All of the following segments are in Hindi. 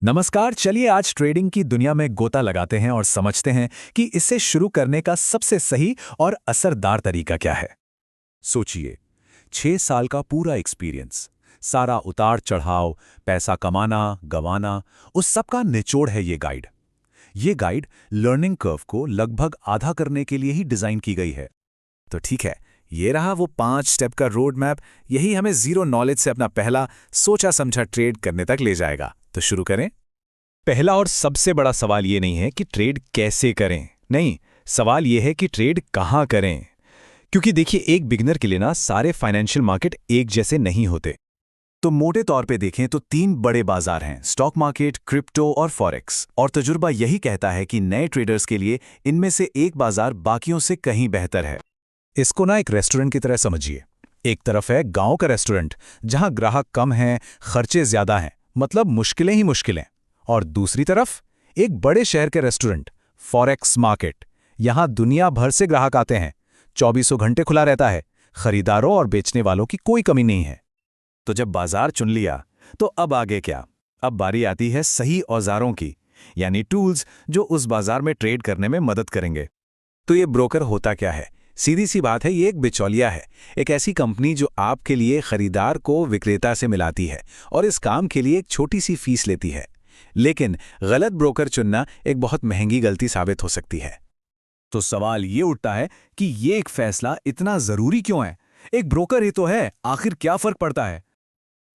नमस्कार। चलिए आज ट्रेडिंग की दुनिया में गोता लगाते हैं और समझते हैं कि इसे शुरू करने का सबसे सही और असरदार तरीका क्या है। सोचिए, 6 साल का पूरा एक्सपीरियंस, सारा उतार चढ़ाव, पैसा कमाना गंवाना, उस सब का निचोड़ है ये गाइड। ये गाइड लर्निंग कर्व को लगभग आधा करने के लिए ही डिजाइन की गई है। तो ठीक है, ये रहा वो 5 स्टेप का रोड मैप। यही हमें जीरो नॉलेज से अपना पहला सोचा समझा ट्रेड करने तक ले जाएगा। तो शुरू करें। पहला और सबसे बड़ा सवाल ये नहीं है कि ट्रेड कैसे करें, नहीं, सवाल ये है कि ट्रेड कहाँ करें। क्योंकि देखिए, एक बिगिनर के लिए ना सारे फाइनेंशियल मार्केट एक जैसे नहीं होते। तो मोटे तौर पे देखें तो 3 बड़े बाजार हैं, स्टॉक मार्केट, क्रिप्टो और फॉरेक्स। और तजुर्बा यही कहता है कि नए ट्रेडर्स के लिए इनमें से एक बाजार बाकियों से कहीं बेहतर है। इसको ना एक रेस्टोरेंट की तरह समझिए। एक तरफ है गांव का रेस्टोरेंट, जहां ग्राहक कम हैं, खर्चे ज्यादा हैं, मतलब मुश्किलें ही मुश्किलें। और दूसरी तरफ एक बड़े शहर के रेस्टोरेंट, फॉरेक्स मार्केट। यहां दुनिया भर से ग्राहक आते हैं, 24 घंटे खुला रहता है, खरीदारों और बेचने वालों की कोई कमी नहीं है। तो जब बाजार चुन लिया, तो अब आगे क्या? अब बारी आती है सही औजारों की, यानी टूल्स जो उस बाजार में ट्रेड करने में मदद करेंगे। तो ये ब्रोकर होता क्या है? सीधी सी बात है, ये एक बिचौलिया है, एक ऐसी कंपनी जो आपके लिए खरीदार को विक्रेता से मिलाती है और इस काम के लिए एक छोटी सी फीस लेती है। लेकिन गलत ब्रोकर चुनना एक बहुत महंगी गलती साबित हो सकती है। तो सवाल ये उठता है कि ये एक फैसला इतना जरूरी क्यों है? एक ब्रोकर ही तो है, आखिर क्या फर्क पड़ता है?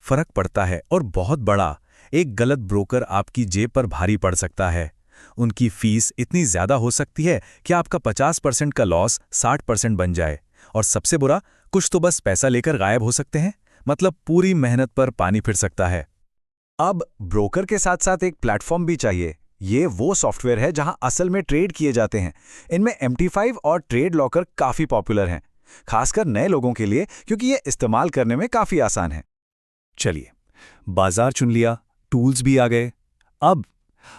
फर्क पड़ता है, और बहुत बड़ा। एक गलत ब्रोकर आपकी जेब पर भारी पड़ सकता है। उनकी फीस इतनी ज्यादा हो सकती है कि आपका 50% का लॉस 60% बन जाए। और सबसे बुरा, कुछ तो बस पैसा लेकर गायब हो सकते हैं, मतलब पूरी मेहनत पर पानी फिर सकता है। अब ब्रोकर के साथ साथ एक प्लेटफॉर्म भी चाहिए। ये वो सॉफ्टवेयर है जहां असल में ट्रेड किए जाते हैं। इनमें MT5 और ट्रेड लॉकर काफी पॉपुलर हैं, खासकर नए लोगों के लिए, क्योंकि ये इस्तेमाल करने में काफी आसान है। चलिए, बाजार चुन लिया, टूल्स भी आ गए।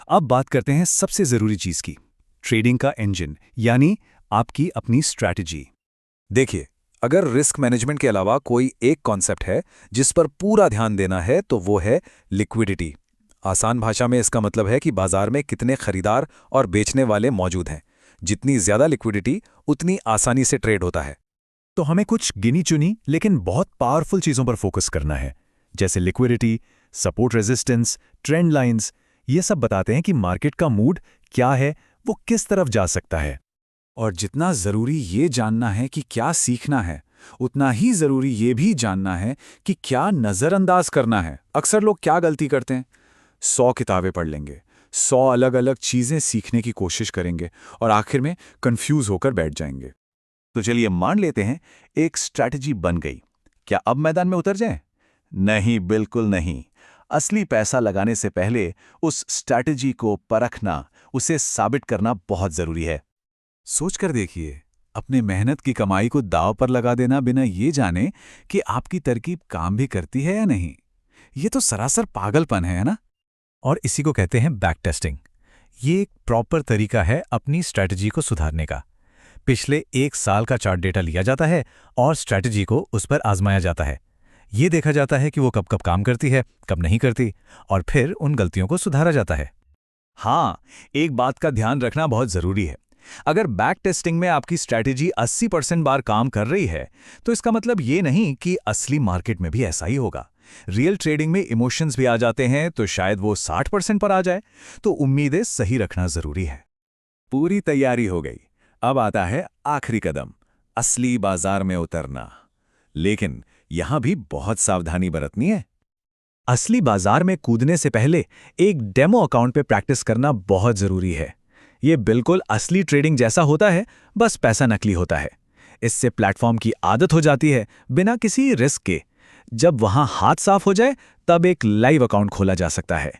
अब बात करते हैं सबसे जरूरी चीज की, ट्रेडिंग का इंजन, यानी आपकी अपनी स्ट्रैटेजी। देखिए, अगर रिस्क मैनेजमेंट के अलावा कोई एक कॉन्सेप्ट है जिस पर पूरा ध्यान देना है, तो वो है लिक्विडिटी। आसान भाषा में इसका मतलब है कि बाजार में कितने खरीदार और बेचने वाले मौजूद हैं। जितनी ज्यादा लिक्विडिटी, उतनी आसानी से ट्रेड होता है। तो हमें कुछ गिनी चुनी लेकिन बहुत पावरफुल चीजों पर फोकस करना है, जैसे liquidity, support resistance, trend lines. ये सब बताते हैं कि मार्केट का मूड क्या है, वो किस तरफ जा सकता है। और जितना जरूरी ये जानना है कि क्या सीखना है, उतना ही जरूरी ये भी जानना है कि क्या नजरअंदाज करना है। अक्सर लोग क्या गलती करते हैं? 100 किताबें पढ़ लेंगे, 100 अलग अलग चीजें सीखने की कोशिश करेंगे और आखिर में कंफ्यूज होकर बैठ जाएंगे। तो चलिए मान लेते हैं एक स्ट्रैटेजी बन गई। क्या अब मैदान में उतर जाएं? नहीं, बिल्कुल नहीं। असली पैसा लगाने से पहले उस स्ट्रैटेजी को परखना, उसे साबित करना बहुत जरूरी है। सोच कर देखिए, अपने मेहनत की कमाई को दांव पर लगा देना बिना ये जाने कि आपकी तरकीब काम भी करती है या नहीं, ये तो सरासर पागलपन है ना? और इसी को कहते हैं बैक टेस्टिंग। ये एक प्रॉपर तरीका है अपनी स्ट्रैटेजी को सुधारने का। पिछले 1 साल का चार्ट डेटा लिया जाता है और स्ट्रैटेजी को उस पर आजमाया जाता है। ये देखा जाता है कि वो कब कब काम करती है, कब नहीं करती, और फिर उन गलतियों को सुधारा जाता है। हाँ, एक बात का ध्यान रखना बहुत जरूरी है। अगर बैक टेस्टिंग में आपकी स्ट्रैटेजी 80% बार काम कर रही है, तो इसका मतलब ये नहीं कि असली मार्केट में भी ऐसा ही होगा। रियल ट्रेडिंग में इमोशंस भी आ जाते हैं, तो शायद वो 60% पर आ जाए। तो उम्मीदें सही रखना जरूरी है। पूरी तैयारी हो गई, अब आता है आखिरी कदम, असली बाजार में उतरना। लेकिन यहां भी बहुत सावधानी बरतनी है। असली बाजार में कूदने से पहले एक डेमो अकाउंट पे प्रैक्टिस करना बहुत जरूरी है। ये बिल्कुल असली ट्रेडिंग जैसा होता है, बस पैसा नकली होता है। इससे प्लेटफॉर्म की आदत हो जाती है, बिना किसी रिस्क के। जब वहां हाथ साफ हो जाए, तब एक लाइव अकाउंट खोला जा सकता है।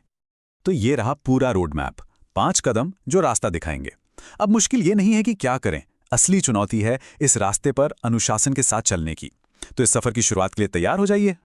तो ये रहा पूरा रोड मैप, 5 कदम जो रास्ता दिखाएंगे। अब मुश्किल ये नहीं है कि क्या करें, असली चुनौती है इस रास्ते पर अनुशासन के साथ चलने की। तो इस सफर की शुरुआत के लिए तैयार हो जाइए।